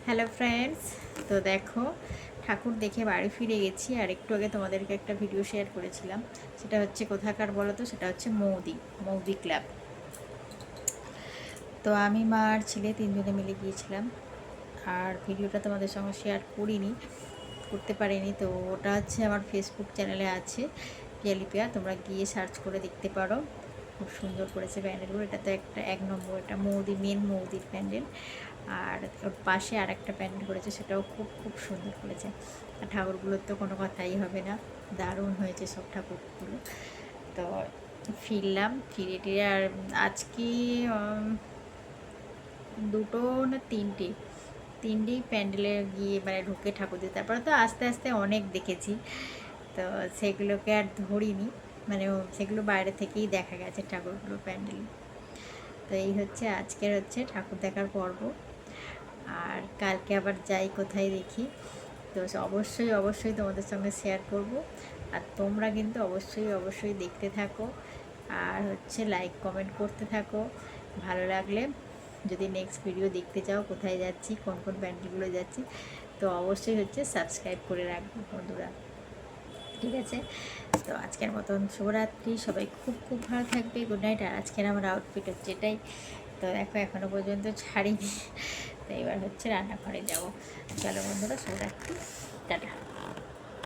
Hello friends, তো দেখো ঠাকুর দেখে বাড়ি ফিরে গেছি। আর একটু আগে তোমাদেরকে একটা ভিডিও শেয়ার করেছিলাম, সেটা হচ্ছে কোথাকার বলো তো, সেটা হচ্ছে মৌদি ক্লাব। তো আমি মা আর ছেলে তিনজনে মিলে গিয়েছিলাম। আর ভিডিওটা তোমাদের সঙ্গে শেয়ার করতে পারিনি। তো ওটা হচ্ছে আমার ফেসবুক চ্যানেলে আছে, পিয়ালিপিয়া, তোমরা গিয়ে সার্চ করে দেখতে পারো। খুব সুন্দর করেছে প্যান্ডেলগুলো। এটা তো এক নম্বর, এটা মেন মৌদির প্যান্ডেল। আর ওর পাশে আর একটা প্যান্ডেল করেছে, সেটাও খুব খুব সুন্দর করেছে। আর ঠাকুরগুলোর তো কোনো কথাই হবে না, দারুণ হয়েছে সব ঠাকুরগুলো। তো ফিরে টিরে আর আজকে দুটো না তিনটেই প্যান্ডেলে গিয়ে মানে ঢুকে ঠাকুর দিতে, তারপরে তো আস্তে আস্তে অনেক দেখেছি। তো সেগুলোকে আর ধরিনি, মানে সেগুলো বাইরে থেকেই দেখা গেছে ঠাকুরগুলো প্যান্ডেল। তো এই হচ্ছে আজকের ঠাকুর দেখার পর্ব। আর কালকে আবার যাই কোথায় দেখি, তো অবশ্যই তোমাদের সঙ্গে শেয়ার করব। আর তোমরা কিন্তু অবশ্যই দেখতে থাকো। আর লাইক কমেন্ট করতে থাকো ভালো লাগলে। যদি নেক্সট ভিডিও দেখতে চাও কোথায় যাচ্ছি, কোন কোন প্যান্ডেলগুলো যাচ্ছি, তো অবশ্যই সাবস্ক্রাইব করে রাখবো বন্ধুরা, ঠিক আছে? তো আজকের মতন শুভরাত্রি, সবাই খুব খুব ভালো থাকবে। Good night. আর আজকের আমার আউটফিট হচ্ছে এটাই। তো দেখো এখনও পর্যন্ত ছাড়িনি। তো এবার রান্নাঘরে যাবো। চলো বন্ধুরা, শুভরাত্রি, টাটা।